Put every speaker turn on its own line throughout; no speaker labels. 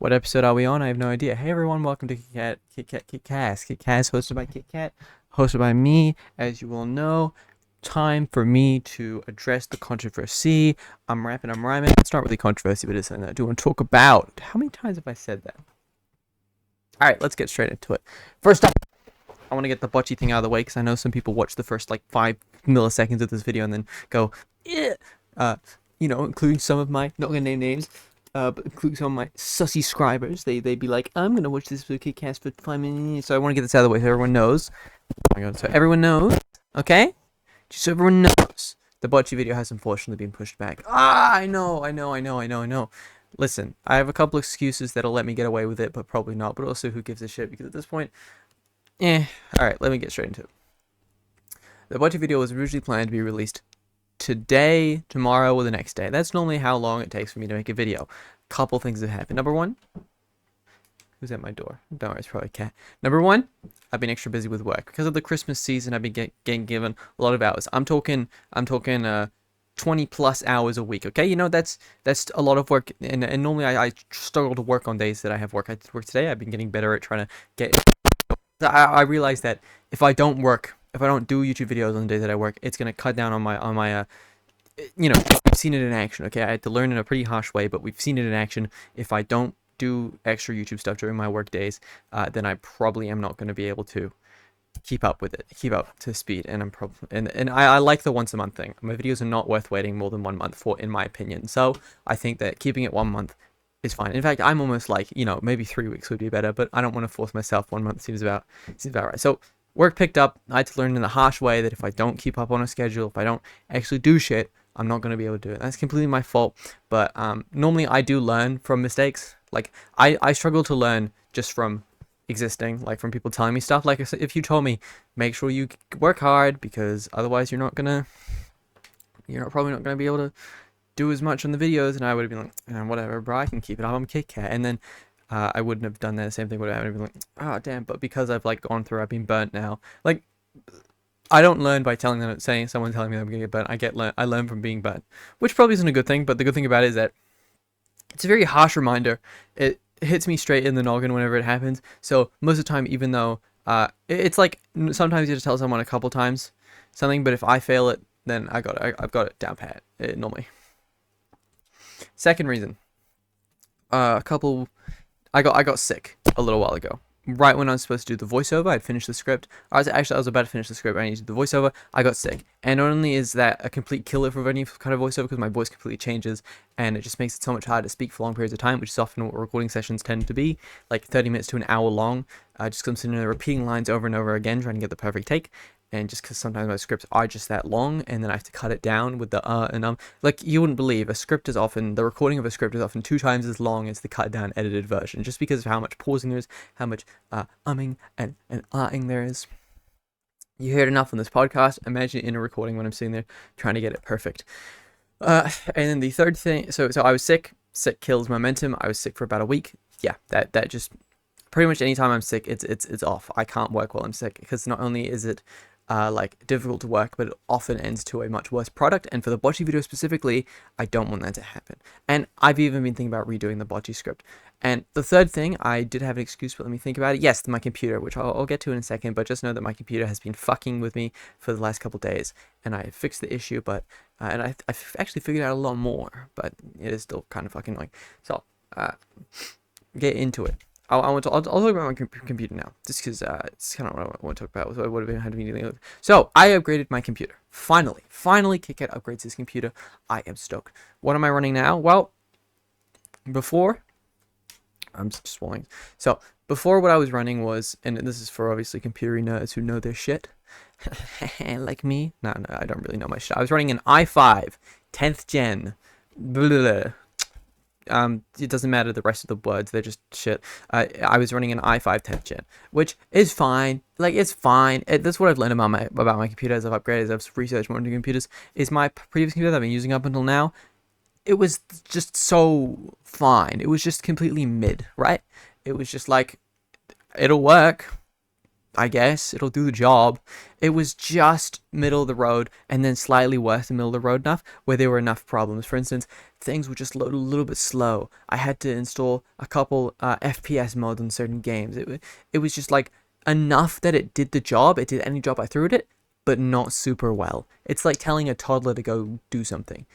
What episode are we on? I have no idea. Hey everyone, welcome to KitKast, hosted by KitKat, hosted by me. As you all know, time for me to address the controversy. I'm rhyming. It's not really controversy, but it's something that I do want to talk about. How many times have I said that? Alright, let's get straight into it. First up, I want to get the Bocchi thing out of the way, because I know some people watch the first, 5 milliseconds of this video and then go, eh. Including some of my, not gonna name names, but including some of my sussy scribers. They'd be like, I'm gonna watch this KitKat for 5 minutes. So I want to get this out of the way so everyone knows. Oh my god, so everyone knows, okay? Just so everyone knows. The Bocchi video has unfortunately been pushed back. I know. Listen, I have a couple excuses that'll let me get away with it, but probably not. But also, who gives a shit? Because at this point, alright, let me get straight into it. The Bocchi video was originally planned to be released today, tomorrow, or the next day. That's normally how long it takes for me to make a video. Couple things have happened. Number one, who's at my door? Don't worry, it's probably a cat. Number one, I've been extra busy with work because of the Christmas season. I've been getting given a lot of hours. I'm talking 20 plus hours a week. Okay, that's a lot of work, and normally I struggle to work on days that I have work. I did work today. I've been getting better at trying to get. I realize that if I don't do YouTube videos on the day that I work, it's gonna cut down on my we've seen it in action. Okay, I had to learn in a pretty harsh way, but we've seen it in action. If I don't do extra YouTube stuff during my work days, then I probably am not going to be able to keep up with it, keep up to speed, and I'm probably and I like the once a month thing. My videos are not worth waiting more than 1 month for, in my opinion. So I think that keeping it 1 month is fine. In fact, I'm almost like, maybe 3 weeks would be better, but I don't want to force myself. 1 month seems about right. So work picked up. I had to learn in the harsh way that if I don't keep up on a schedule, if I don't actually do shit, I'm not going to be able to do it. That's completely my fault. But normally I do learn from mistakes. Like I struggle to learn just from existing, like from people telling me stuff. Like if you told me, make sure you work hard because otherwise you're probably not gonna be able to do as much on the videos, and I would have been like, whatever, bro, I can keep it up. I'm KitKat, and then I wouldn't have done that. The same thing would have been like, oh damn. But because I've gone through, I've been burnt now. Like I don't learn by someone telling me that I'm gonna get burnt. I learn from being burnt, which probably isn't a good thing. But the good thing about it is that it's a very harsh reminder. It hits me straight in the noggin whenever it happens. So most of the time, even though it's like sometimes you have to tell someone a couple times something, but if I fail it, then I've got it down pat normally. Second reason, I got sick a little while ago. Right when I was supposed to do the voiceover, I'd finished the script. I was about to finish the script. I needed the voiceover. I got sick, and not only is that a complete killer for any kind of voiceover because my voice completely changes, and it just makes it so much harder to speak for long periods of time, which is often what recording sessions tend to be, like 30 minutes to an hour long. Just because I'm sitting there repeating lines over and over again, trying to get the perfect take. And just because sometimes my scripts are just that long, and then I have to cut it down with the and like you wouldn't believe, the recording of a script is often 2 times as long as the cut down edited version, just because of how much pausing there is, how much umming and ahing there is. You heard enough on this podcast. Imagine it in a recording when I'm sitting there trying to get it perfect. And then the third thing, so I was sick. Sick kills momentum. I was sick for about a week. Yeah, that just pretty much anytime I'm sick, it's off. I can't work while I'm sick because not only is it difficult to work, but it often ends to a much worse product. And for the Bocchi video specifically, I don't want that to happen. And I've even been thinking about redoing the Bocchi script. And the third thing, I did have an excuse, but let me think about it. Yes, my computer, which I'll get to in a second, but just know that my computer has been fucking with me for the last couple days, and I fixed the issue, but and I've actually figured out a lot more, but it is still kind of fucking annoying. So get into it. I'll talk about my computer now, just because it's kind of what I want to talk about. So what have had to be dealing with. So I upgraded my computer. Finally, KitKat upgrades his computer. I am stoked. What am I running now? Well, before I'm just swallowing. So before, what I was running was, and this is for obviously computer nerds who know their shit, like me. No, I don't really know my shit. I was running an i5 10th gen. Blah, blah, blah. It doesn't matter the rest of the words, they're just shit. I was running an i5 10th gen, which is fine. Like, it's fine. That's what I've learned about my computer as I've upgraded, as I've researched more into computers, is my previous computer that I've been using up until now, it was just so fine. It was just completely mid, right? It was just like, it'll work. I guess it'll do the job. It was just middle of the road and then slightly worse than middle of the road enough where there were enough problems. For instance, things would just load a little bit slow. I had to install a couple FPS mods on certain games. It was just like enough that it did the job. It did any job I threw at it, but not super well. It's like telling a toddler to go do something.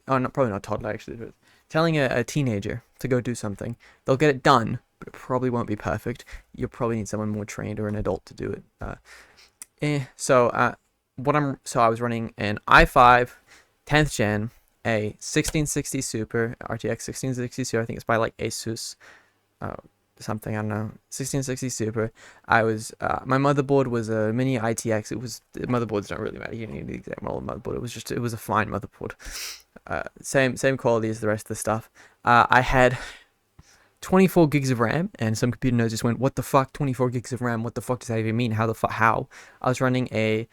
Probably not toddler actually, but telling a teenager to go do something. They'll get it done, but it probably won't be perfect. You'll probably need someone more trained or an adult to do it. So I was running an i5 10th gen, a 1660 Super RTX 1660 Super. I think it's by like Asus. Something, I don't know, 1660 Super. I was my motherboard was a mini ITX. Motherboards don't really matter. You don't need the exact model of motherboard. It was a fine motherboard. Same quality as the rest of the stuff. I had 24 gigs of RAM, and some computer nerds just went, "What the fuck? 24 gigs of RAM? What the fuck does that even mean? How?" I was running a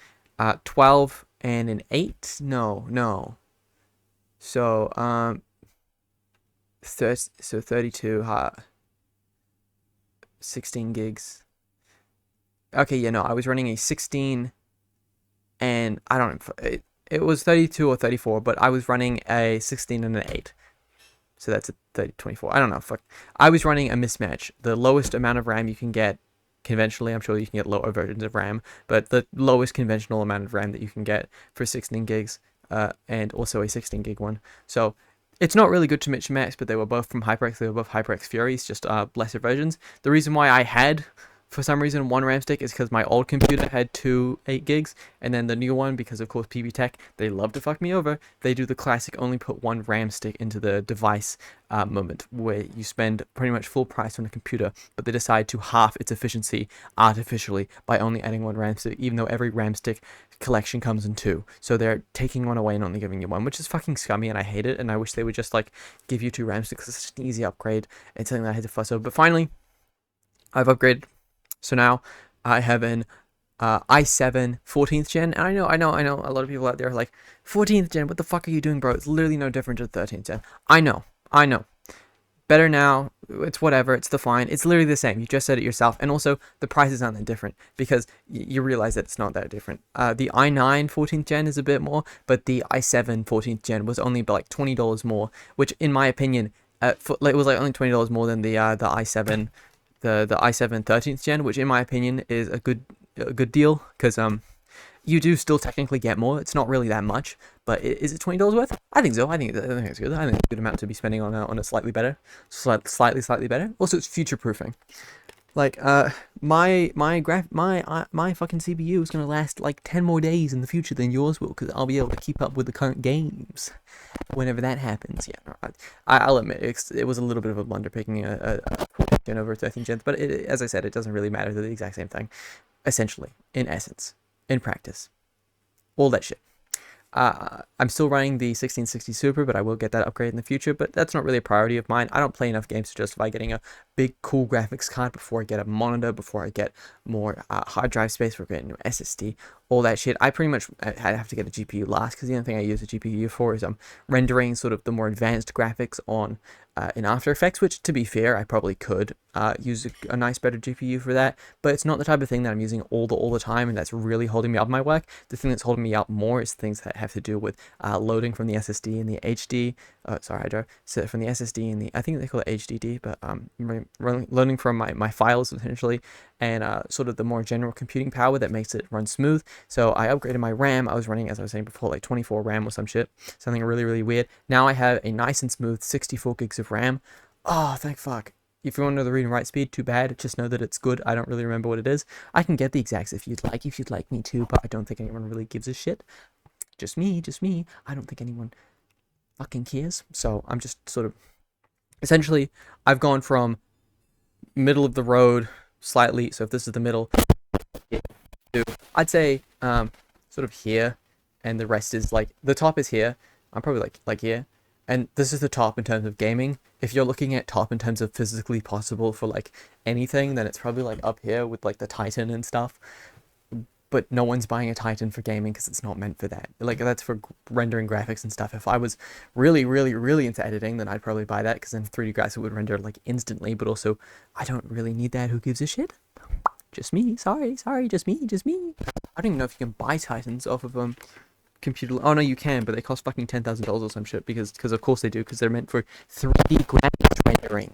12 and an 8. No. So 32. 16 gigs. Okay, yeah, no, I was running a 16 and I don't know, it was 32 or 34, but I was running a 16 and an 8. So that's a 24. I don't know, fuck. I was running a mismatch. The lowest amount of RAM you can get conventionally, I'm sure you can get lower versions of RAM, but the lowest conventional amount of RAM that you can get for 16 gigs, and also a 16 gig one. So it's not really good to mix and match, but they were both from HyperX. They were both HyperX Furies, just lesser versions. The reason why I had, for some reason, one RAM stick is because my old computer had two 8 gigs, and then the new one, because of course PB Tech, they love to fuck me over. They do the classic only put one RAM stick into the device moment, where you spend pretty much full price on a computer, but they decide to half its efficiency artificially by only adding one RAM stick, even though every RAM stick collection comes in 2. So they're taking one away and only giving you one, which is fucking scummy, and I hate it. And I wish they would just like give you 2 RAM sticks. It's such an easy upgrade. It's something that I had to fuss over. But finally, I've upgraded. So now I have an i7 14th gen, and I know a lot of people out there are like, 14th gen, what the fuck are you doing, bro? It's literally no different to 13th gen. I know. Better now, it's whatever, it's the fine. It's literally the same. You just said it yourself. And also, the prices aren't that different because you realize that it's not that different. The i9 14th gen is a bit more, but the i7 14th gen was only like $20 more, which in my opinion, it was like only $20 more than the i7, the i7 13th gen, which in my opinion is a good deal because you do still technically get more. It's not really that much, but is it $20 worth? I think so. I think it's good. I think it's a good amount to be spending on a slightly better, slightly better. Also, it's future proofing. Like my fucking CPU is gonna last like 10 more days in the future than yours will, because I'll be able to keep up with the current games whenever that happens. Yeah, I'll admit it was a little bit of a blunder picking a 14th gen over a 13th gen, but as I said, it doesn't really matter. They're the exact same thing, essentially, in essence, in practice, all that shit. I'm still running the 1660 Super, but I will get that upgrade in the future, but that's not really a priority of mine. I don't play enough games to justify getting a big, cool graphics card before I get a monitor, before I get more hard drive space, before I get a new SSD, all that shit. I pretty much have to get a GPU last, because the only thing I use a GPU for is rendering sort of the more advanced graphics on in After Effects, which, to be fair, I probably could use a nice, better GPU for that, but it's not the type of thing that I'm using all the time, and that's really holding me up in my work. The thing that's holding me up more is things that have to do with loading from the SSD and the HD. So from the SSD and I think they call it HDD, but loading from my files essentially, and sort of the more general computing power that makes it run smooth. So I upgraded my RAM. I was running, as I was saying before, like 24 RAM or some shit, something really, really weird. Now I have a nice and smooth 64 gigs of RAM. Oh, thank fuck. If you want to know the read and write speed, too bad. Just know that it's good. I don't really remember what it is. I can get the exacts if you'd like me to, but I don't think anyone really gives a shit. Just me. I don't think anyone fucking cares. So I'm just sort of, essentially, I've gone from middle of the road slightly. So if this is the middle, I'd say sort of here, and the rest is like, the top is here. I'm probably like here. And this is the top in terms of gaming. If you're looking at top in terms of physically possible for like anything, then it's probably like up here with like the Titan and stuff. But no one's buying a Titan for gaming because it's not meant for that. Like, that's for rendering graphics and stuff. If I was really, really, really into editing, then I'd probably buy that, because then 3D graphics would render like instantly. But also, I don't really need that. Who gives a shit? Just me. Sorry, just me, just me. I don't even know if you can buy Titans off of computer. Oh no, you can, but they cost fucking $10,000 or some shit because of course they do, because they're meant for 3D graphics rendering,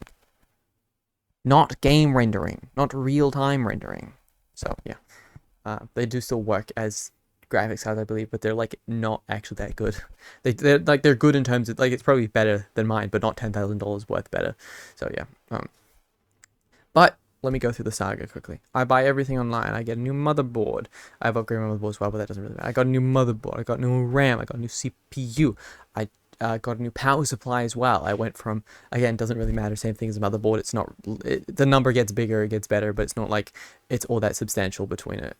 not game rendering, not real time rendering. So yeah, they do still work as graphics cards, I believe, but they're like not actually that good. They're good in terms of like it's probably better than mine, but not $10,000 worth better. So yeah, but let me go through the saga quickly. I buy everything online. I get a new motherboard. I have upgraded my motherboard as well, but that doesn't really matter. I got a new motherboard. I got new RAM. I got a new CPU. I got a new power supply as well. I went from, again, doesn't really matter, same thing as a motherboard. It's not, the number gets bigger, it gets better, but it's not like it's all that substantial between it.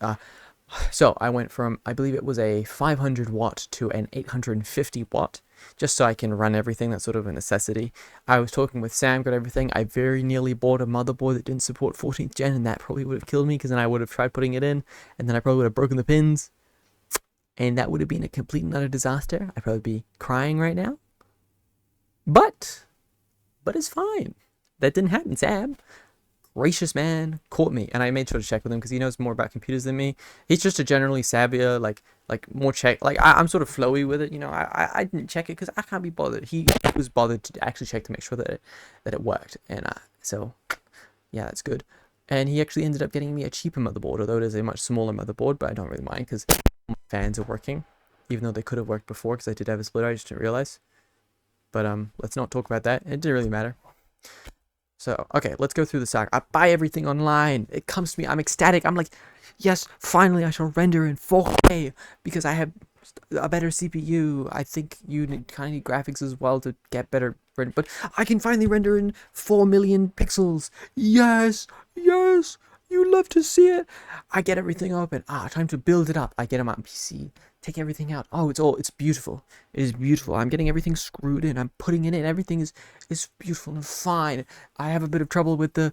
So I went from, I believe it was a 500 watt to an 850 watt, just so I can run everything. That's sort of a necessity. I was talking with Sam, got everything. I very nearly bought a motherboard that didn't support 14th gen, and that probably would have killed me, because then I would have tried putting it in, and then I probably would have broken the pins, and that would have been a complete and utter disaster. I'd probably be crying right now. But it's fine. That didn't happen, Sam. Gracious man caught me, and I made sure to check with him because he knows more about computers than me. He's just a generally savvier, like more check. Like I'm sort of flowy with it, you know. I didn't check it because I can't be bothered. He was bothered to actually check to make sure that it worked, and so yeah, that's good. And he actually ended up getting me a cheaper motherboard, although it is a much smaller motherboard. But I don't really mind because my fans are working, even though they could have worked before because I did have a splitter. I just didn't realize. But let's not talk about that. It didn't really matter. So, okay, let's go through the saga. I buy everything online. It comes to me. I'm ecstatic. I'm like, yes, finally I shall render in 4K because I have a better CPU. I think you kind of need graphics as well to get better render. But I can finally render in 4 million pixels. Yes, yes, you love to see it. I get everything open. Time to build it up. I get them on PC. Take everything out. Oh, it's beautiful. It is beautiful. I'm getting everything screwed in. I'm putting it in. Everything is beautiful and fine. I have a bit of trouble with the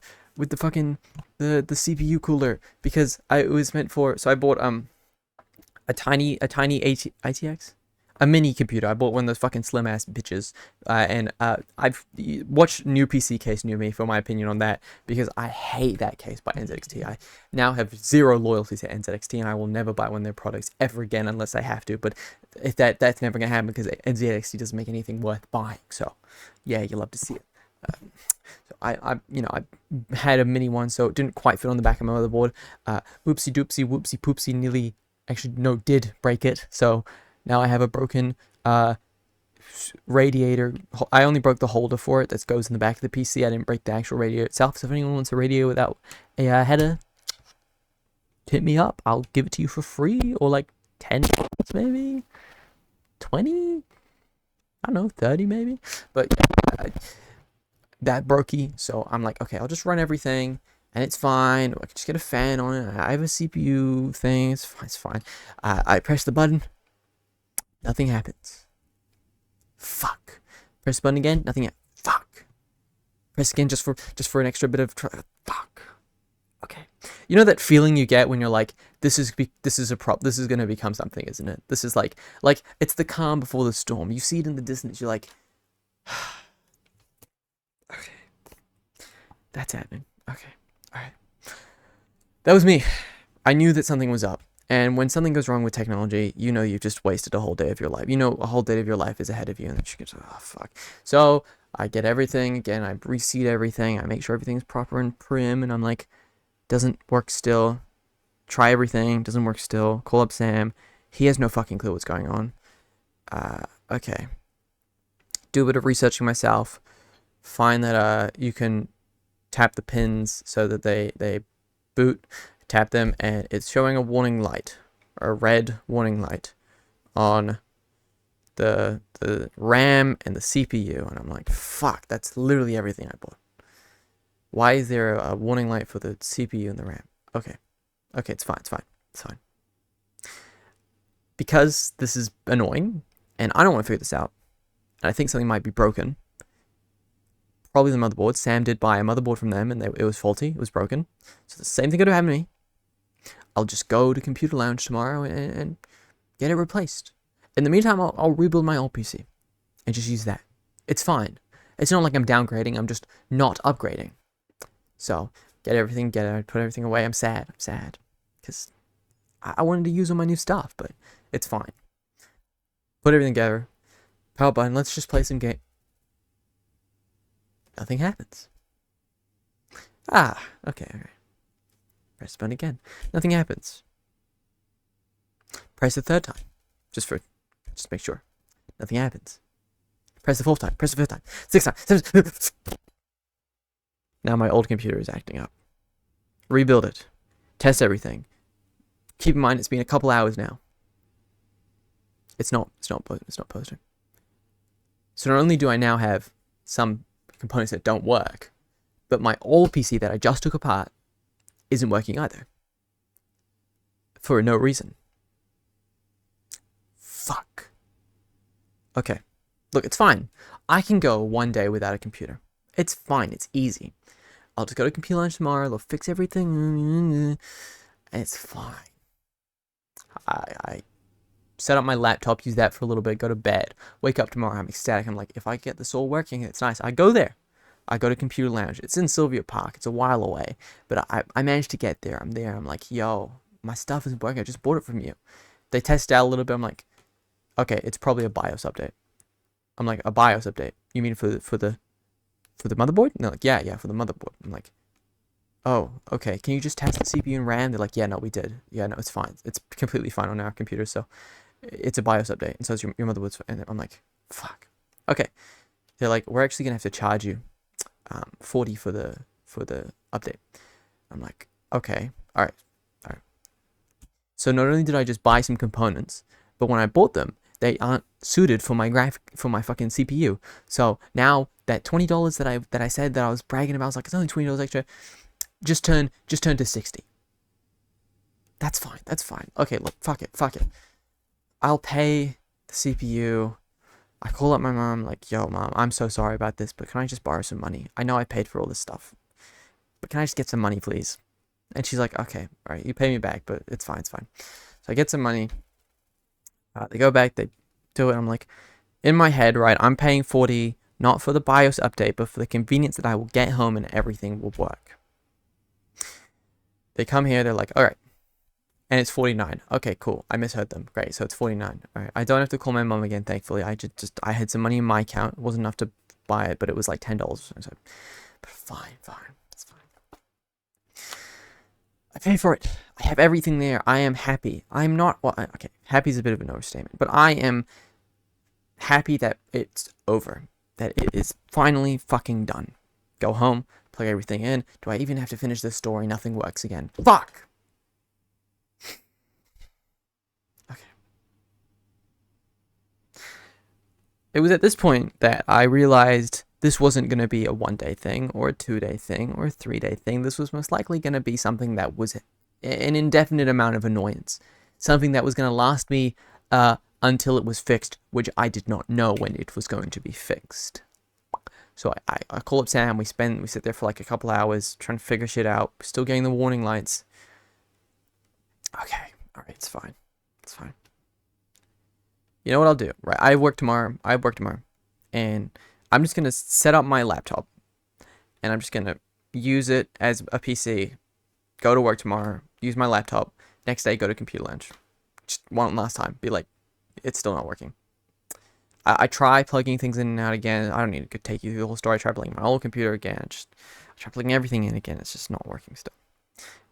fucking the CPU cooler because it was meant for. So I bought a tiny ITX, a mini computer. I bought one of those fucking slim ass bitches, and I've watched new PC case near me for my opinion on that because I hate that case by NZXT. I now have zero loyalty to NZXT, and I will never buy one of their products ever again unless I have to. But if that's never gonna happen because NZXT doesn't make anything worth buying. So yeah, you love to see it. So I had a mini one, so it didn't quite fit on the back of my motherboard. Oopsie doopsie whoopsie poopsie, nearly actually no did break it. So now I have a broken radiator. I only broke the holder for it that goes in the back of the PC. I didn't break the actual radio itself. So if anyone wants a radio without a header, hit me up. I'll give it to you for free, or like 10 bucks maybe, 20. I don't know, 30 maybe. But yeah, that brokey. So I'm like, okay, I'll just run everything. And it's fine. I can just get a fan on it. I have a CPU thing. It's fine. It's fine. I press the button. Nothing happens. Fuck. Press the button again. Nothing yet. Fuck. Press again just for an extra bit of fuck. Okay. You know that feeling you get when you're like, this is gonna become something, isn't it? This is like it's the calm before the storm. You see it in the distance. You're like, okay, that's happening. Okay. All right. That was me. I knew that something was up. And when something goes wrong with technology, you know you've just wasted a whole day of your life. You know a whole day of your life is ahead of you, and then she goes, oh, fuck. So I get everything, again, I reseat everything, I make sure everything's proper and prim, and I'm like, doesn't work still. Try everything, doesn't work still. Call up Sam. He has no fucking clue what's going on. Okay. Do a bit of researching myself. Find that you can tap the pins so that they boot. Tap them and it's showing a warning light, a red warning light on the RAM and the CPU, and I'm like, fuck, that's literally everything I bought. Why is there a warning light for the CPU and the RAM? Okay, it's fine. Because this is annoying, and I don't want to figure this out, and I think something might be broken. Probably the motherboard. Sam did buy a motherboard from them, and it was faulty. It was broken. So the same thing could have happened to me. I'll just go to Computer Lounge tomorrow and get it replaced. In the meantime, I'll rebuild my old PC and just use that. It's fine. It's not like I'm downgrading. I'm just not upgrading. So put everything away. I'm sad. Because I wanted to use all my new stuff, but it's fine. Put everything together. Power button. Let's just play some game. Nothing happens. Okay. Press button again. Nothing happens. Press the third time. Just make sure. Nothing happens. Press the fourth time. Press the fifth time. Sixth time. Seventh. Now my old computer is acting up. Rebuild it. Test everything. Keep in mind it's been a couple hours now. It's not posting. So not only do I now have some components that don't work, but my old PC that I just took apart isn't working either. For no reason. Fuck. Okay. Look, it's fine. I can go one day without a computer. It's fine. It's easy. I'll just go to computer lunch tomorrow. They'll fix everything. And it's fine. I set up my laptop, use that for a little bit, go to bed. Wake up tomorrow, I'm ecstatic. I'm like, if I get this all working, it's nice. I go there. I go to Computer Lounge. It's in Sylvia Park. It's a while away. But I managed to get there. I'm there. I'm like, yo, my stuff isn't working. I just bought it from you. They test it out a little bit. I'm like, okay, it's probably a BIOS update. I'm like, a BIOS update? You mean for the motherboard? And they're like, yeah, for the motherboard. I'm like, oh, okay. Can you just test the CPU and RAM? They're like, yeah, no, we did. Yeah, no, it's fine. It's completely fine on our computer. So it's a BIOS update. And so is your motherboard's. And I'm like, fuck. Okay. They're like, we're actually gonna have to charge you $40 for the update. I'm like, okay, all right. So not only did I just buy some components, but when I bought them, they aren't suited for my fucking CPU. So now that $20 that I said that I was bragging about, I was like, it's only $20 extra, just turned to $60. That's fine. Okay, look, fuck it. I'll pay the CPU. I call up my mom, like, yo, mom, I'm so sorry about this, but can I just borrow some money? I know I paid for all this stuff, but can I just get some money, please? And she's like, okay, all right, you pay me back, but it's fine. So I get some money. They go back, they do it. I'm like, in my head, right, I'm paying $40, not for the BIOS update, but for the convenience that I will get home and everything will work. They come here, they're like, all right. And it's $49. Okay, cool. I misheard them. Great. So it's $49. All right. I don't have to call my mom again, thankfully. I I had some money in my account. It wasn't enough to buy it, but it was like $10. So, but fine. It's fine. I pay for it. I have everything there. I am happy. I'm not, well, okay, happy is a bit of an overstatement, but I am happy that it's over. That it is finally fucking done. Go home, plug everything in. Do I even have to finish this story? Nothing works again. Fuck! It was at this point that I realized this wasn't going to be a 1-day thing or a 2-day thing or a 3-day thing. This was most likely going to be something that was an indefinite amount of annoyance. Something that was going to last me until it was fixed, which I did not know when it was going to be fixed. So I call up Sam. We sit there for like a couple hours trying to figure shit out. Still getting the warning lights. Okay. All right. It's fine. You know what I'll do, right? I work tomorrow, and I'm just gonna set up my laptop, and I'm just gonna use it as a PC. Go to work tomorrow, use my laptop. Next day, go to Computer Lounge. Just one last time, be like, it's still not working. I try plugging things in and out again. I don't need to take you through the whole story. I try plugging my old computer again. I try plugging everything in again. It's just not working still.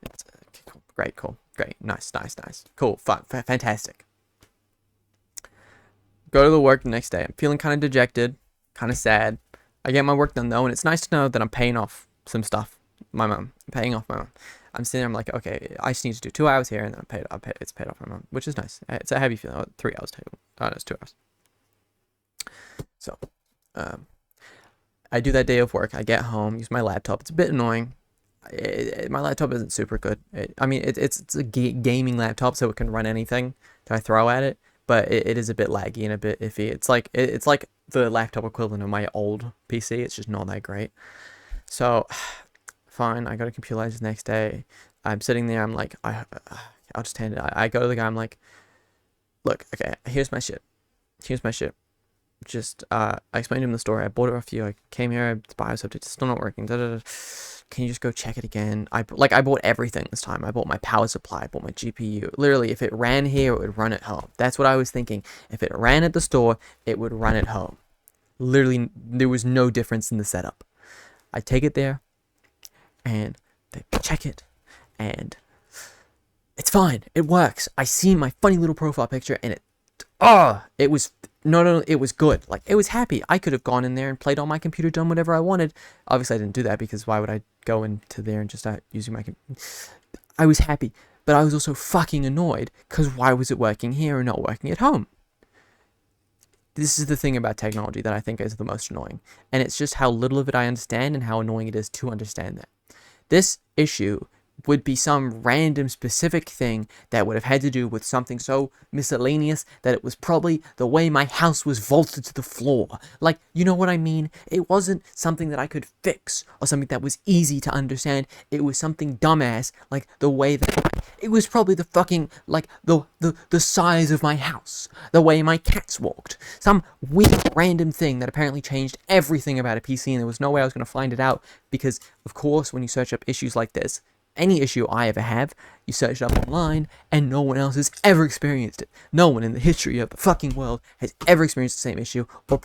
It's cool. Great, nice, cool, fun, fantastic. Go to the work the next day. I'm feeling kind of dejected, kind of sad. I get my work done though, and it's nice to know that I'm paying off some stuff. I'm paying off my mom. I'm sitting there, I'm like, okay, I just need to do 2 hours here, and then it's paid off my mom, which is nice. It's a heavy feeling. 3 hours table. Oh, no, it's 2 hours. So, I do that day of work. I get home, use my laptop. It's a bit annoying. My laptop isn't super good. It's a gaming laptop, so it can run anything that I throw at it. But it is a bit laggy and a bit iffy. It's like the laptop equivalent of my old PC. It's just not that great. So, fine. I go to Computer Lounge the next day. I'm sitting there. I'm like, I'll just hand it. I go to the guy. I'm like, look, okay, here's my shit. Just I explained to him the story. I bought it off you. I came here. It's BIOS update. It's still not working. can you just go check it again? I bought everything this time. I bought my power supply, I bought my GPU. Literally, if it ran here, it would run at home. That's what I was thinking. If it ran at the store, it would run at home. Literally, there was no difference in the setup. I take it there, and they check it, and it's fine. It works. I see my funny little profile picture, and it was it was good. Like, it was happy. I could have gone in there and played on my computer, done whatever I wanted. Obviously, I didn't do that, because why would I go into there and just start using my computer? I was happy, but I was also fucking annoyed, because why was it working here and not working at home? This is the thing about technology that I think is the most annoying, and it's just how little of it I understand and how annoying it is to understand that. This issue would be some random specific thing that would have had to do with something so miscellaneous that it was probably the way my house was vaulted to the floor. Like, you know what I mean? It wasn't something that I could fix or something that was easy to understand. It was something dumbass, like the way that it was probably the fucking, like, the size of my house, the way my cats walked, some weird random thing that apparently changed everything about a PC, and there was no way I was going to find it out, because of course when you search up issues like this, any issue I ever have, you search it up online, and no one else has ever experienced it. No one in the history of the fucking world has ever experienced the same issue, or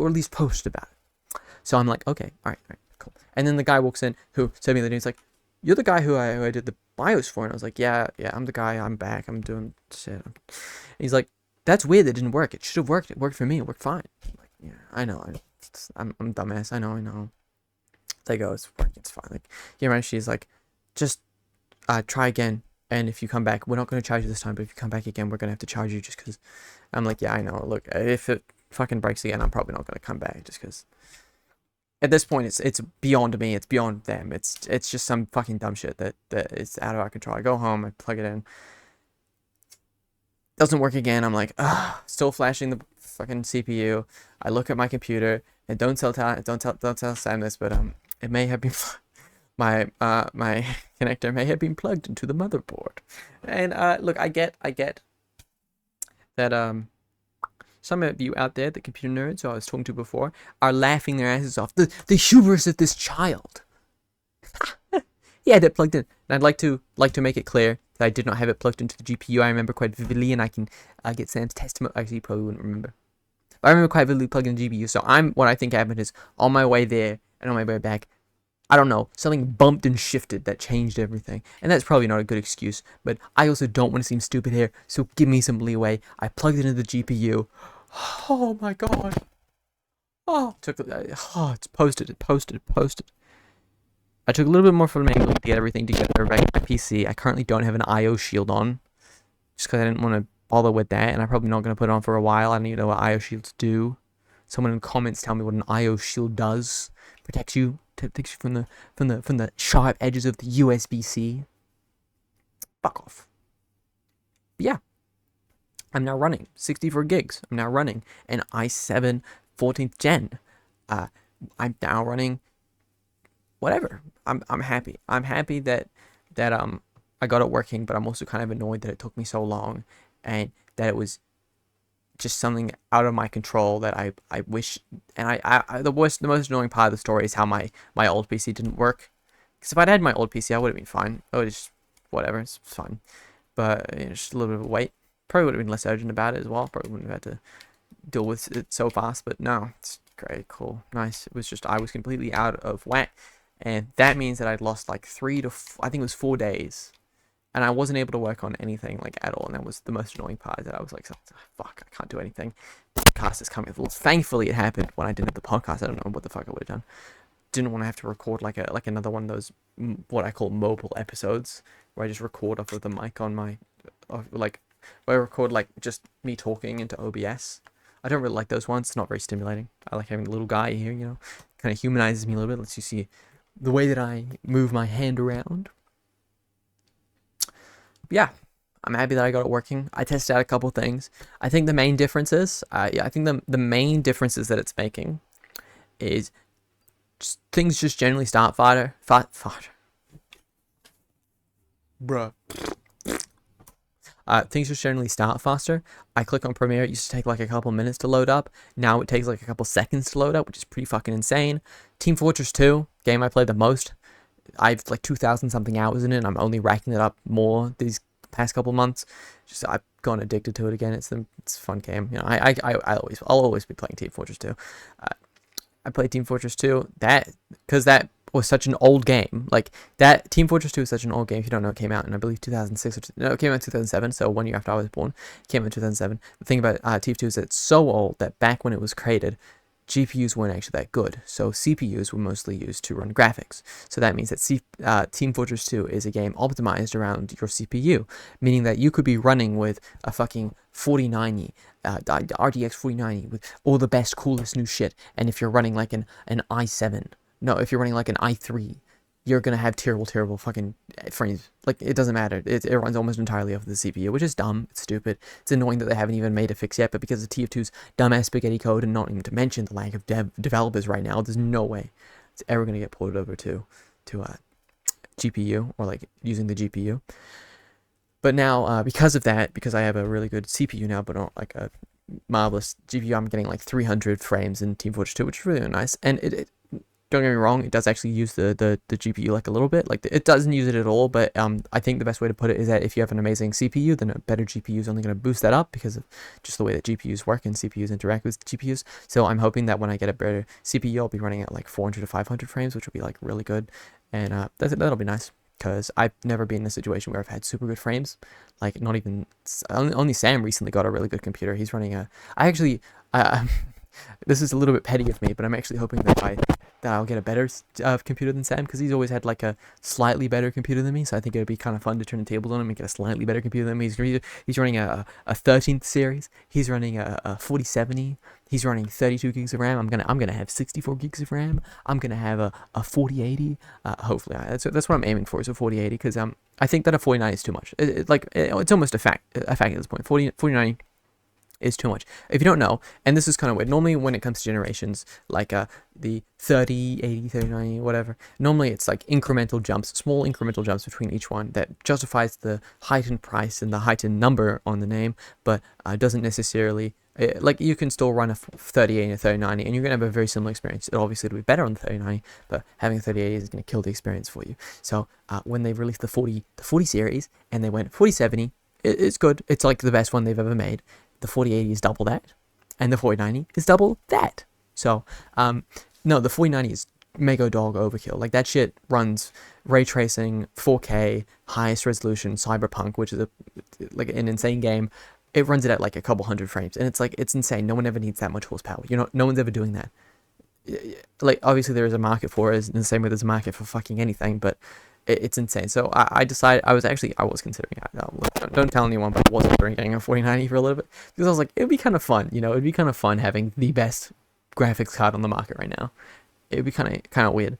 at least posted about it. So I'm like, okay, all right, cool. And then the guy walks in who said me the other day, he's like, "You're the guy who I did the BIOS for," and I was like, yeah, I'm the guy. I'm back. I'm doing shit. And he's like, "That's weird. That didn't work. It should have worked. It worked for me. It worked fine." I'm like, yeah, I know. I'm a dumbass. I know. They go, "It's working. It's fine." Like, yeah, right. She's like, "Just try again, and if you come back, we're not going to charge you this time, but if you come back again, we're going to have to charge you just because." I'm like, yeah, I know. Look, if it fucking breaks again, I'm probably not going to come back, just because at this point it's beyond me, it's beyond them. It's just some fucking dumb shit that is out of our control. I go home, I plug it in, doesn't work again. I'm like, still flashing the fucking CPU. I look at my computer, and don't tell Sam this, but it may have been my connector may have been plugged into the motherboard. And look, I get that some of you out there, the computer nerds who I was talking to before, are laughing their asses off. The hubris of this child. Yeah, that plugged in. And I'd like to make it clear that I did not have it plugged into the GPU. I remember quite vividly, and I can get Sam's testimony. Actually, you probably wouldn't remember. But I remember quite vividly plugging the GPU. So what I think happened is, on my way there and on my way back, I don't know, something bumped and shifted that changed everything. And that's probably not a good excuse, but I also don't want to seem stupid here, so give me some leeway. I plugged it into the GPU. Oh my god. It's posted. I took a little bit more from an angle to get everything together back on my PC. I currently don't have an IO shield on, just because I didn't want to bother with that, and I'm probably not going to put it on for a while. I don't even know what IO shields do. Someone in the comments tell me what an IO shield does. Protects you from the sharp edges of the USB-C. Fuck off. But yeah, I'm now running 64 gigs. I'm now running an i7 14th gen. I'm now running whatever. I'm happy. I'm happy that I got it working, but I'm also kind of annoyed that it took me so long, and that it was just something out of my control that I wish. And the most annoying part of the story is how my old PC didn't work. Because if I'd had my old PC, I would have been fine. Oh, just whatever, it's fine. But just a little bit of a wait. Probably would have been less urgent about it as well. Probably wouldn't have had to deal with it so fast. But no, it's great, cool, nice. It was just I was completely out of whack, and that means that I'd lost like 4 days. And I wasn't able to work on anything, like, at all. And that was the most annoying part, that I was like, fuck, I can't do anything. The podcast is coming. Thankfully, it happened when I didn't have the podcast. I don't know what the fuck I would have done. Didn't want to have to record like another one of those, what I call mobile episodes, where I just record off of the mic on my, where I record, like, just me talking into OBS. I don't really like those ones. It's not very stimulating. I like having the little guy here, you know. Kind of humanizes me a little bit. Lets you see the way that I move my hand around. Yeah, I'm happy that I got it working. I tested out a couple things. I think the main difference is, the main differences that it's making is things just generally start faster. Bruh. Things just generally start faster. I click on Premiere. It used to take like a couple minutes to load up. Now it takes like a couple seconds to load up, which is pretty fucking insane. Team Fortress 2, game I played the most. I've like 2,000 something hours in it, and I'm only racking it up more these past couple months. Just I've gone addicted to it again. It's a fun game. You know, I'll always be playing Team Fortress 2. I played Team Fortress 2 because that was such an old game. Like that Team Fortress 2 is such an old game. If you don't know, it came out in I believe 2006 or no, it came out in 2007. So 1 year after I was born, it came out in 2007. The thing about TF2 is that it's so old that back when it was created, GPUs weren't actually that good, so CPUs were mostly used to run graphics. So that means that Team Fortress 2 is a game optimized around your CPU, meaning that you could be running with a fucking 4090, RTX 4090 with all the best, coolest new shit, and if you're running like an i7, no, if you're running like an i3, you're gonna have terrible fucking frames. Like, it doesn't matter. It runs almost entirely off of the CPU, which is dumb. It's stupid. It's annoying that they haven't even made a fix yet, but because of TF2's dumbass spaghetti code, and not even to mention the lack of developers right now, there's no way it's ever gonna get ported over to GPU, or like using the GPU. But now, because of that, because I have a really good CPU now, but not like a marvelous GPU, I'm getting like 300 frames in Team Fortress 2, which is really nice. And it don't get me wrong, it does actually use the GPU like a little bit. Like, it doesn't use it at all, but I think the best way to put it is that if you have an amazing CPU, then a better GPU is only going to boost that up because of just the way that GPUs work and CPUs interact with GPUs. So I'm hoping that when I get a better CPU, I'll be running at like 400 to 500 frames, which will be like really good. And that'll be nice, because I've never been in a situation where I've had super good frames. Like, not even, only Sam recently got a really good computer. He's running this is a little bit petty of me, but I'm actually hoping that I'll get a better computer than Sam, because he's always had like a slightly better computer than me. So I think it would be kind of fun to turn the tables on him and get a slightly better computer than me. He's running a 13th series. He's running a 4070. He's running 32 gigs of RAM. I'm gonna have 64 gigs of RAM. I'm gonna have a 4080. Hopefully, that's what I'm aiming for, is a 4080, because I think that a 4090 is too much. It's almost a fact at this point. 4090 is too much. If you don't know, and this is kind of weird, normally when it comes to generations, like the 30, 80, 3090, whatever, normally it's like incremental jumps, small incremental jumps between each one that justifies the heightened price and the heightened number on the name, but doesn't necessarily, like, you can still run a 3080 and a 3090 and you're going to have a very similar experience. Obviously it'll be better on the 3090, but having a 3080 is going to kill the experience for you. So when they released the 40 series and they went 4070, it's good. It's like the best one they've ever made. The 4080 is double that, and the 4090 is double that. So, no, the 4090 is mega dog overkill. Like, that shit runs ray tracing, 4K, highest resolution, Cyberpunk, which is like an insane game. It runs it at like a couple hundred frames, and it's insane. No one ever needs that much horsepower. No one's ever doing that. Like, obviously there is a market for it, in the same way there's a market for fucking anything, but it's insane. So I decided, I was considering it. Don't tell anyone, but I was considering getting a 4090 for a little bit, because I was like, it'd be kind of fun, it'd be kind of fun having the best graphics card on the market right now. It'd be kind of weird.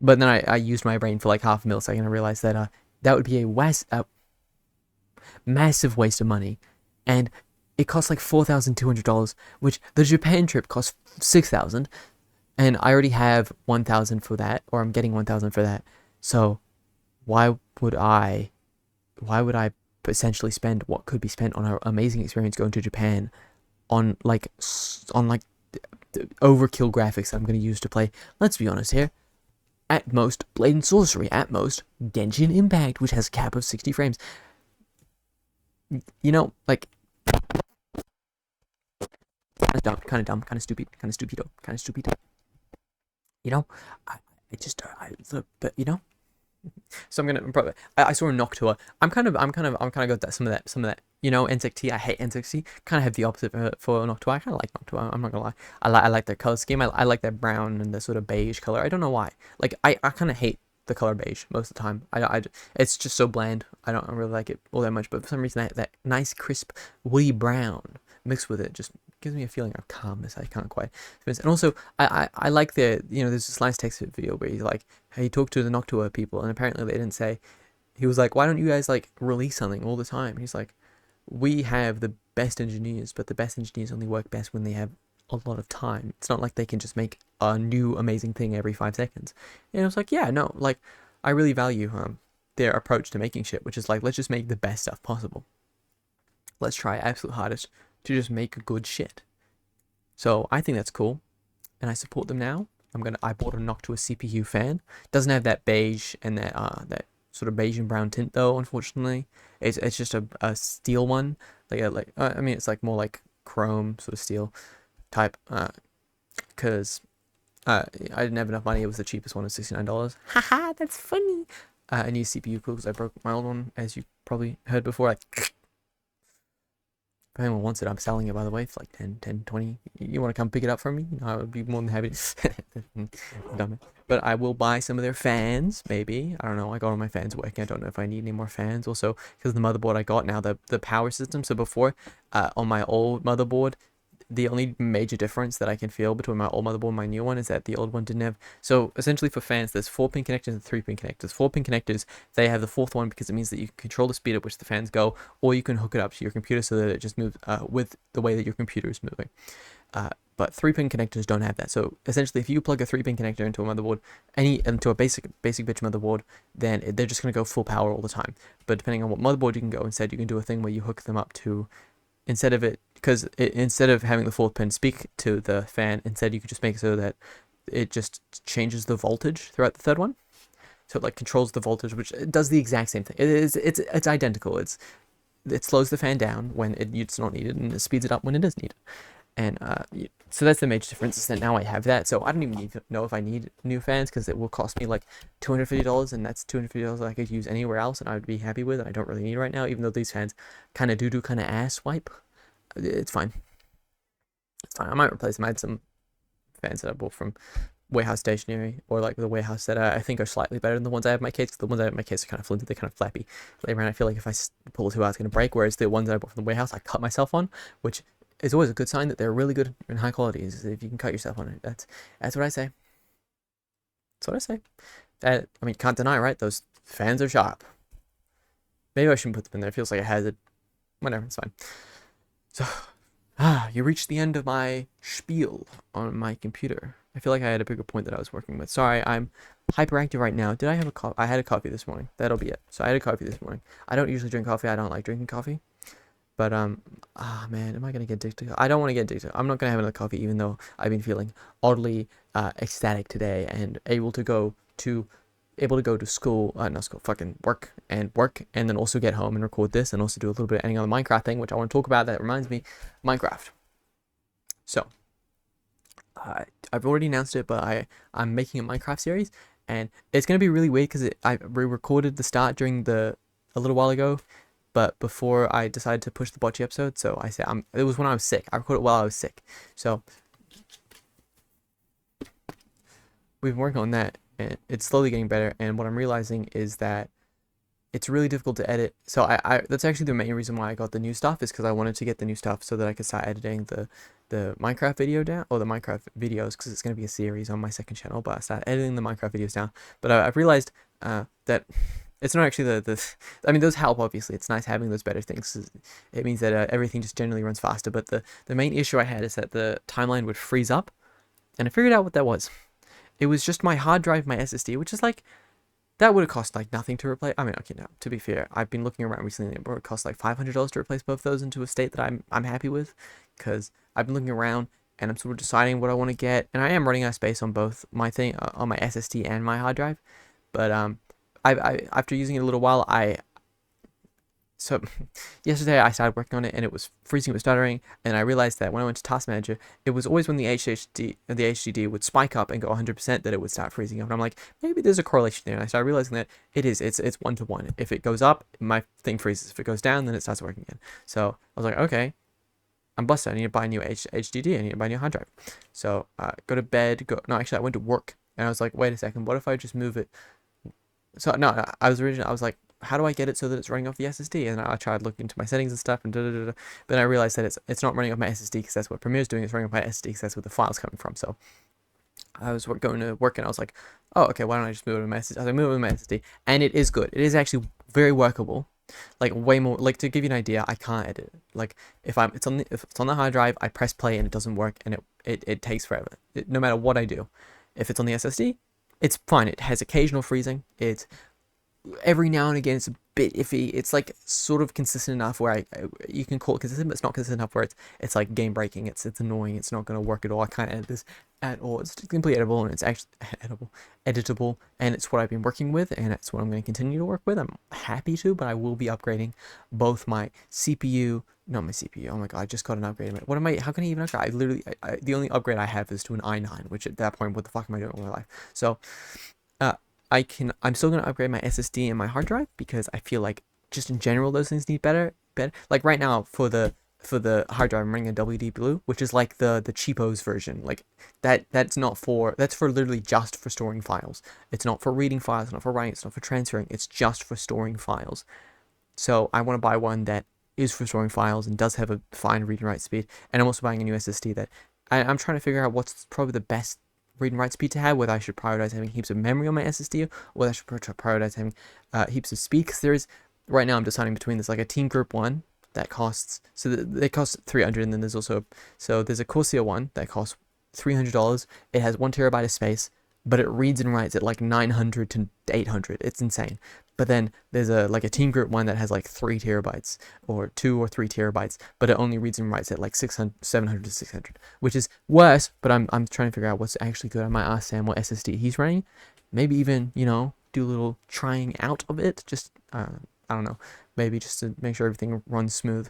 But then I used my brain for like half a millisecond and realized that that would be a massive waste of money, and it costs like $4,200, which the Japan trip costs $6,000, and I already have $1,000 for that, or I'm getting $1,000 for that. So why would I essentially spend what could be spent on an amazing experience going to Japan on like overkill graphics that I'm going to use to play, let's be honest here, at most Blade and Sorcery, at most Genshin Impact, which has a cap of 60 frames. Like, kind of dumb, kind of stupid. But So I'm gonna. I saw a Noctua. I'm kind of got that some of that. NZXT. I hate NZXT. Kind of have the opposite for Noctua. I kind of like Noctua. I'm not gonna lie. I like their color scheme. I like that brown and the sort of beige color. I don't know why. Like, I kind of hate the color beige most of the time. It's just so bland. I don't really like it all that much. But for some reason, that nice crisp woody brown mixed with it just gives me a feeling of calmness. I can't quite. And also, I like there's this nice text video where he's like, he talked to the Noctua people, and apparently they didn't say. He was like, why don't you guys like release something all the time? He's like, we have the best engineers, but the best engineers only work best when they have a lot of time. It's not like they can just make a new amazing thing every 5 seconds. And I was like, yeah, no, like, I really value their approach to making shit, which is like, let's just make the best stuff possible. Let's try our absolute hardest to just make good shit. So I think that's cool, and I support them now, I bought a Noctua CPU fan. Doesn't have that beige and that sort of beige and brown tint though, unfortunately. It's just a steel one. I mean, it's like more like chrome sort of steel type. Because I didn't have enough money. It was the cheapest one at $69. Haha, that's funny. A new CPU because I broke my old one, as you probably heard before. If anyone wants it, I'm selling it, by the way, for like 10, 20. You want to come pick it up from me? I would be more than happy to. Dumb it. But I will buy some of their fans, maybe. I don't know. I got all my fans working. I don't know if I need any more fans. Also, because the motherboard I got now, the power system. So before, on my old motherboard, the only major difference that I can feel between my old motherboard and my new one is that the old one didn't have. So essentially for fans, there's 4-pin connectors and 3-pin connectors. 4-pin connectors, they have the fourth one because it means that you can control the speed at which the fans go, or you can hook it up to your computer so that it just moves with the way that your computer is moving. But 3-pin connectors don't have that. So essentially, if you plug a 3-pin connector into a motherboard, into a basic bitch motherboard, then they're just going to go full power all the time. But depending on what motherboard you can go, instead you can do a thing where you hook them up to, instead of having the fourth pin speak to the fan, instead you could just make it so that it just changes the voltage throughout the third one. So it like controls the voltage, which it does the exact same thing. It's identical. It slows the fan down when it's not needed, and it speeds it up when it is needed. And so that's the major difference, is that now I have that. So I don't even need to know if I need new fans, because it will cost me like $250, and that's $250 that I could use anywhere else and I would be happy with, and I don't really need right now, even though these fans kind of do kind of ass wipe. It's fine. It's fine. I might replace them. I had some fans that I bought from Warehouse Stationery, or like the Warehouse, that I think are slightly better than the ones I have in my case, because the ones I have in my case are kind of flimsy. They're kind of flappy. Later on, I feel like if I pull it too hard, it's going to break, whereas the ones that I bought from the Warehouse, I cut myself on, which is always a good sign that they're really good and high quality, is if you can cut yourself on it. That's what I say. That's what I say. I mean, can't deny, right? Those fans are sharp. Maybe I shouldn't put them in there. It feels like a hazard. Whatever, it's fine. So, you reached the end of my spiel on my computer. I feel like I had a bigger point that I was working with. Sorry, I'm hyperactive right now. Did I have a coffee? I had a coffee this morning. That'll be it. So I had a coffee this morning. I don't usually drink coffee. I don't like drinking coffee. But, man, am I going to get addicted? I don't want to get addicted. I'm not going to have another coffee, even though I've been feeling oddly ecstatic today and able to go to school, not school, fucking work, and then also get home and record this, and also do a little bit of editing on the Minecraft thing, which I want to talk about. That reminds me, Minecraft. So, I've already announced it, but I'm making a Minecraft series, and it's going to be really weird because I re-recorded the start a little while ago, but before I decided to push the Bocchi episode, so I said, it was when I was sick. I recorded it while I was sick. So, we've been working on that, and it's slowly getting better, and what I'm realizing is that it's really difficult to edit. So that's actually the main reason why I got the new stuff, is because I wanted to get the new stuff so that I could start editing the Minecraft video down, or the Minecraft videos, because it's going to be a series on my second channel, but I started editing the Minecraft videos down. But I've realized that it's not actually I mean, those help, obviously. It's nice having those better things. It means that everything just generally runs faster, but the main issue I had is that the timeline would freeze up, and I figured out what that was. It was just my hard drive, my SSD, which is like, that would have cost like nothing to replace. I mean, okay, now, to be fair, I've been looking around recently, and it would cost like $500 to replace both those into a state that I'm happy with, because I've been looking around and I'm sort of deciding what I want to get, and I am running out of space on both my thing, on my SSD and my hard drive, but I after using it a little while, so yesterday I started working on it, and it was freezing, it was stuttering, and I realized that when I went to Task Manager, it was always when the HDD would spike up and go 100% that it would start freezing up. And I'm like, maybe there's a correlation there. And I started realizing that it's 1-to-1. If it goes up, my thing freezes. If it goes down, then it starts working again. So I was like, okay, I'm busted. I need to buy a new HDD. I need to buy a new hard drive. So go to bed. No, actually, I went to work, and I was like, wait a second, what if I just move it? So no, I was like, how do I get it so that it's running off the SSD? And I tried looking into my settings and stuff, and but then I realized that it's not running off my SSD, because that's what Premiere's doing. It's running off my SSD because that's where the file's coming from. So I was going to work, and I was like, oh, okay, why don't I just move it to my SSD? I was like, move it to my SSD, and it is good. It is actually very workable. Like, way more, like, to give you an idea, I can't edit it. Like, if it's on the hard drive, I press play and it doesn't work, and it takes forever, no matter what I do. If it's on the SSD, it's fine. It has occasional freezing. every now and again it's a bit iffy. It's like sort of consistent enough where you can call it consistent, but it's not consistent enough where it's like game breaking. It's annoying. It's not going to work at all. I can't edit this at all. It's completely editable, and it's actually editable, and it's what I've been working with, and it's what I'm going to continue to work with. I'm happy to, but I will be upgrading both my CPU. Not my CPU. Oh my god, I just got an upgrade. What am I? How can I even upgrade? I literally, the only upgrade I have is to an i9, which at that point, what the fuck am I doing with my life? So, I'm still gonna upgrade my SSD and my hard drive because I feel like just in general those things need better. Like right now for the hard drive, I'm running a WD Blue, which is like the cheapos version. Like that's for literally just for storing files. It's not for reading files, it's not for writing, it's not for transferring. It's just for storing files. So I want to buy one that is for storing files and does have a fine read and write speed. And I'm also buying a new SSD that I'm trying to figure out what's probably the best read and write speed to have, whether I should prioritize having heaps of memory on my SSD or whether I should prioritize having heaps of speed. Because there is, right now I'm deciding between this, like a Team Group 1 that costs, so they cost $300, and then there's also, so there's a Corsair one that costs $300. It has 1 terabyte of space, but it reads and writes at like 900 to 800. It's insane. But then there's a Team Group one that has like 3 terabytes or 2 or 3 terabytes, but it only reads and writes at like 700 to 600, which is worse. But I'm trying to figure out what's actually good. I might ask Sam what SSD he's running, maybe even, you know, do a little trying out of it. Just I don't know, maybe just to make sure everything runs smooth.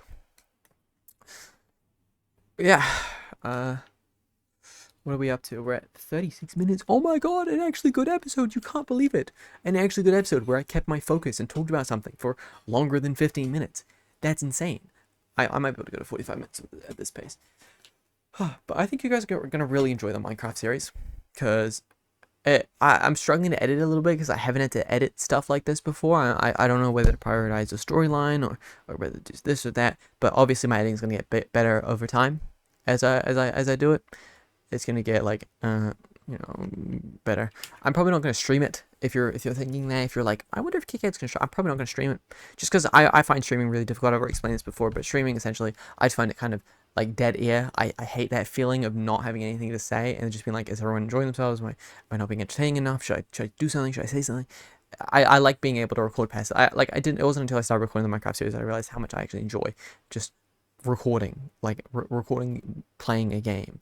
Yeah. What are we up to? We're at 36 minutes. Oh my god, an actually good episode. You can't believe it. An actually good episode where I kept my focus and talked about something for longer than 15 minutes. That's insane. I might be able to go to 45 minutes at this pace. But I think you guys are going to really enjoy the Minecraft series. Because I'm struggling to edit a little bit because I haven't had to edit stuff like this before. I don't know whether to prioritize the storyline or whether to do this or that. But obviously my editing is going to get better over time as I do it. It's gonna get like you know, better. I'm probably not gonna stream it. If you're thinking that, if you're like, I wonder if KitKat's gonna stream, I'm probably not gonna stream it, just because I find streaming really difficult. I've already explained this before, but streaming essentially, I just find it kind of like dead ear. I hate that feeling of not having anything to say and just being like, is everyone enjoying themselves? Am I not being entertaining enough? Should I do something? Should I say something? I like being able to record past. It wasn't until I started recording the Minecraft series that I realized how much I actually enjoy just recording, like recording, playing a game.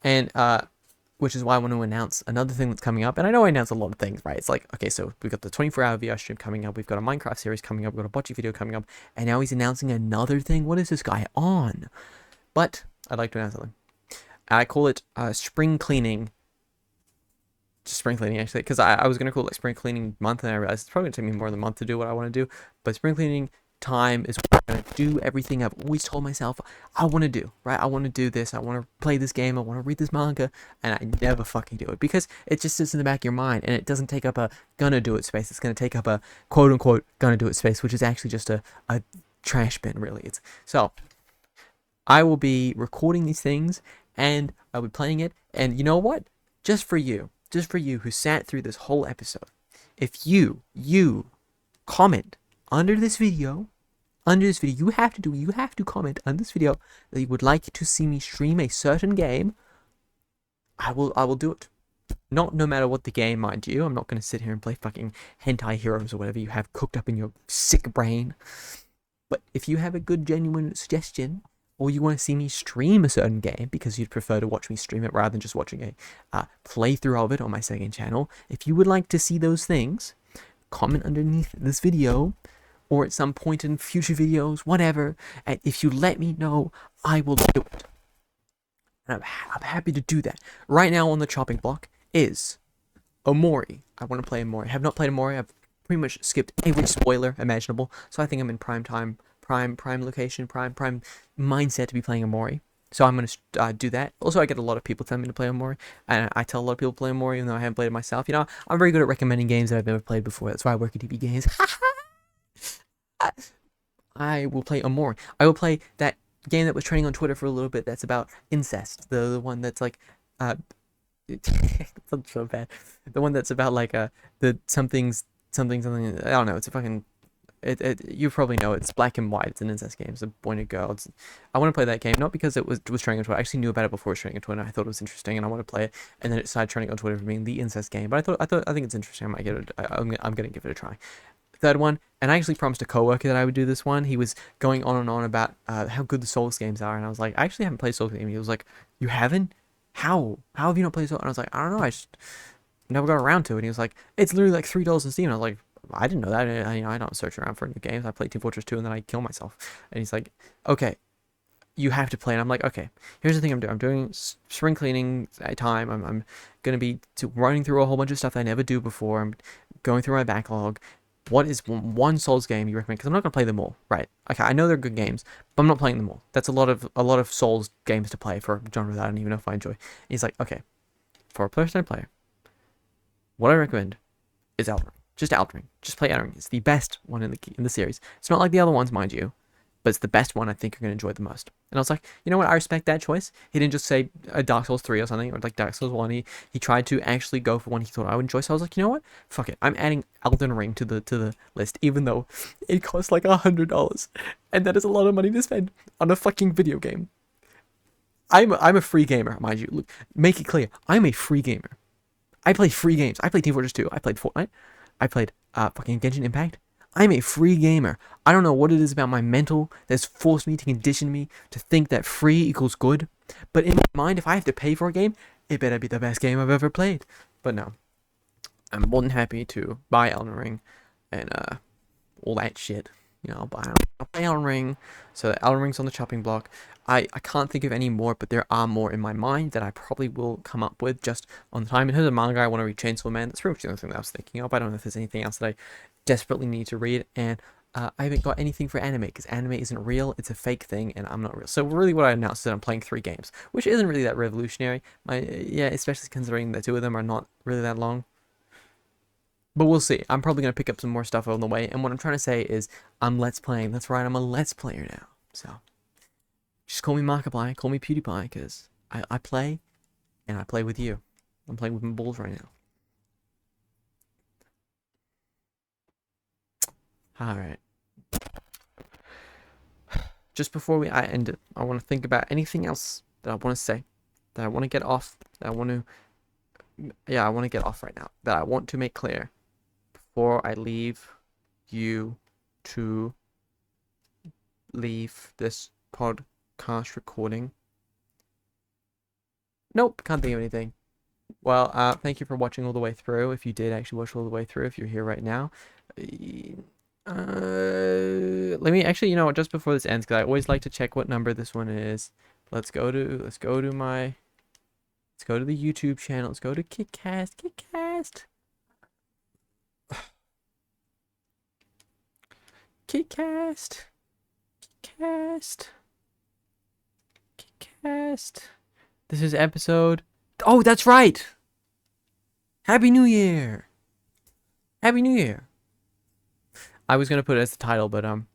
And which is why I want to announce another thing that's coming up. And I know I announce a lot of things, right? It's like, okay, so we've got the 24-hour VR stream coming up. We've got a Minecraft series coming up. We've got a Bocchi video coming up. And now he's announcing another thing. What is this guy on? But I'd like to announce something. I call it spring cleaning. Just spring cleaning, actually. Because I was going to call it like spring cleaning month. And I realized it's probably going to take me more than a month to do what I want to do. But spring cleaning time is when I'm going to do everything I've always told myself I want to do, right? I want to do this, I want to play this game, I want to read this manga, and I never fucking do it because it just sits in the back of your mind and it doesn't take up a gonna do it space. It's going to take up a quote unquote gonna do it space, which is actually just a trash bin, really. It's so I will be recording these things and I'll be playing it, and you know what? Just for you who sat through this whole episode, if you comment under this video, you have to comment on this video that you would like to see me stream a certain game. I will do it. Not no matter what the game, mind you. I'm not going to sit here and play fucking hentai heroes or whatever you have cooked up in your sick brain. But if you have a good, genuine suggestion, or you want to see me stream a certain game because you'd prefer to watch me stream it rather than just watching a playthrough of it on my second channel, if you would like to see those things, comment underneath this video or at some point in future videos, whatever. And if you let me know, I will do it. And I'm happy to do that. Right now on the chopping block is Omori. I want to play Omori. I have not played Omori. I've pretty much skipped every spoiler imaginable. So I think I'm in prime time, prime location, prime mindset to be playing Omori. So I'm going to do that. Also, I get a lot of people telling me to play Omori, and I tell a lot of people to play Omori even though I haven't played it myself. You know, I'm very good at recommending games that I've never played before. That's why I work at DB Games. I will play Omori. I will play that game that was trending on Twitter for a little bit that's about incest. The one that's like it's so bad. The one that's about like the something. I don't know. It's a fucking you probably know it's black and white. It's an incest game. It's a boy and a girl. I want to play that game not because it was trending on Twitter. I actually knew about it before it was trending on Twitter. I thought it was interesting and I want to play it. And then it started trending on Twitter for being the incest game. But I think it's interesting. I might get it. I'm gonna give it a try. third one, and I actually promised a coworker that I would do this one. He was going on and on about how good the Souls games are, and I was like, I actually haven't played Souls games. He was like, you haven't? How have you not played Souls? And I was like, I don't know, I just never got around to it. And he was like, it's literally like $3 on Steam. And I was like, I didn't know that. I don't search around for new games. I played Team Fortress 2 and then I kill myself. And he's like, okay, you have to play. And I'm like, okay, here's the thing I'm doing. I'm doing spring cleaning time. I'm going to be running through a whole bunch of stuff that I never do before. I'm going through my backlog. What is one Souls game you recommend? Because I'm not going to play them all, right? Okay, I know they're good games, but I'm not playing them all. That's a lot of Souls games to play for a genre that I don't even know if I enjoy. And he's like, okay, for a first-time player, what I recommend is Elden Ring. Just Elden Ring. Just play Elden Ring. It's the best one in the series. It's not like the other ones, mind you, but it's the best one I think you're going to enjoy the most. And I was like, you know what? I respect that choice. He didn't just say Dark Souls 3 or something, or like Dark Souls 1. He tried to actually go for one he thought I would enjoy. So I was like, you know what? Fuck it. I'm adding Elden Ring to the list, even though it costs like $100. And that is a lot of money to spend on a fucking video game. I'm a free gamer, mind you. Look, make it clear. I'm a free gamer. I play free games. I played Team Fortress 2. I played Fortnite. I played fucking Genshin Impact. I'm a free gamer. I don't know what it is about my mental that's forced me to condition me to think that free equals good. But in my mind, if I have to pay for a game, it better be the best game I've ever played. But no. I'm more than happy to buy Elden Ring and all that shit. You know, I'll play Elden Ring. So Elden Ring's on the chopping block. I can't think of any more, but there are more in my mind that I probably will come up with just on the time. In terms of manga, I want to read Chainsaw Man. That's pretty much the only thing that I was thinking of. I don't know if there's anything else that I desperately need to read. And I haven't got anything for anime, because anime isn't real. It's a fake thing, and I'm not real. So really what I announced is that I'm playing 3 games, which isn't really that revolutionary. Yeah, especially considering the 2 of them are not really that long. But we'll see. I'm probably going to pick up some more stuff on the way. And what I'm trying to say is I'm Let's Playing. That's right, I'm a Let's Player now. So just call me Markiplier, call me PewDiePie, because I play, and I play with you. I'm playing with my balls right now. Alright. Just before I end it, I want to think about anything else that I want to say, that I want to get off, that I want to... Yeah, I want to get off right now. That I want to make clear before I leave you to leave this podcast recording. Nope, can't think of anything. Well, thank you for watching all the way through. If you did actually watch all the way through, if you're here right now. Let me actually, you know what, just before this ends, because I always like to check what number this one is. Let's go to the YouTube channel. Let's go to KitKast. KitKast. KitKast. KitKast. KitKast. This is episode... Oh, that's right! Happy New Year! Happy New Year! I was gonna put it as the title, but and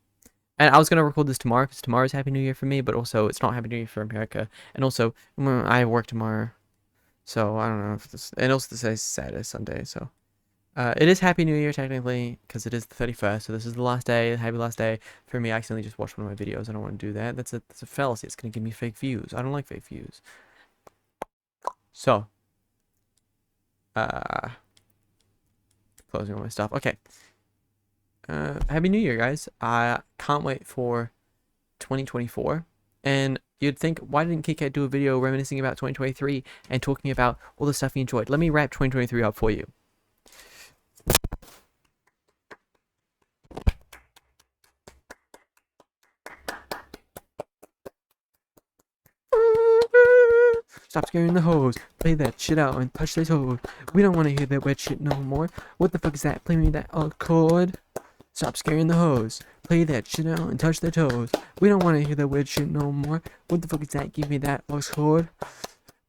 I was gonna record this tomorrow, because tomorrow's Happy New Year for me, but also it's not Happy New Year for America, and also I work tomorrow. So, I don't know if this... And also this is Saturday, Sunday, so... it is Happy New Year, technically, because it is the 31st, so this is the last day, happy last day. For me, I accidentally just watched one of my videos. I don't want to do that. That's a fallacy. It's going to give me fake views. I don't like fake views. So... closing all my stuff. Okay. Happy New Year, guys. I can't wait for 2024. And... You'd think, why didn't KitKat do a video reminiscing about 2023 and talking about all the stuff he enjoyed? Let me wrap 2023 up for you. Stop scaring the hoes. Play that shit out and touch their toes. We don't want to hear that wet shit no more. What the fuck is that? Play me that chord. Stop scaring the hoes. Play that shit out and touch their toes. We don't want to hear that weird shit no more. What the fuck is that? Give me that chord.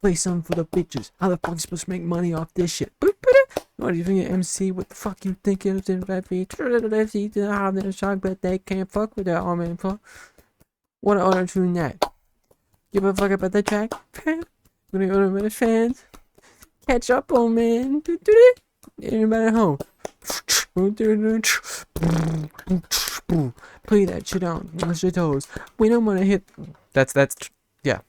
Play something for the bitches. How the fuck you supposed to make money off this shit? What do you think, MC? What the fuck you thinking? They're shocked, but they can't fuck with that arm and fuck. What an auto tune that. Give a fuck about the track. Gonna go to the fans. Catch up on man. Anybody at home? Play that shit out. Touch your toes. We don't want to hit. That's yeah.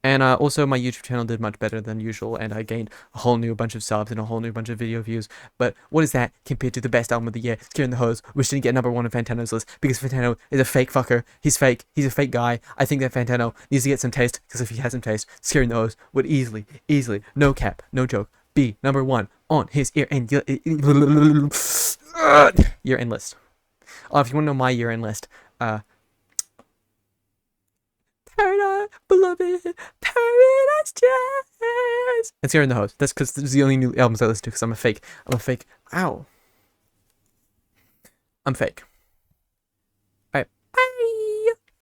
And also, my YouTube channel did much better than usual, and I gained a whole new bunch of subs and a whole new bunch of video views. But what is that compared to the best album of the year, Scaring the Hose, which didn't get #1 on Fantano's list because Fantano is a fake fucker. He's fake. He's a fake guy. I think that Fantano needs to get some taste, because if he has some taste, Scaring the Hose would easily, no cap, no joke, be #1 on his year-end year-end list. If you want to know my year-end list, beloved, paradise jazz. And Scaring the Hose. That's because this is the only new albums I listen to, because I'm a fake. Ow. I'm fake.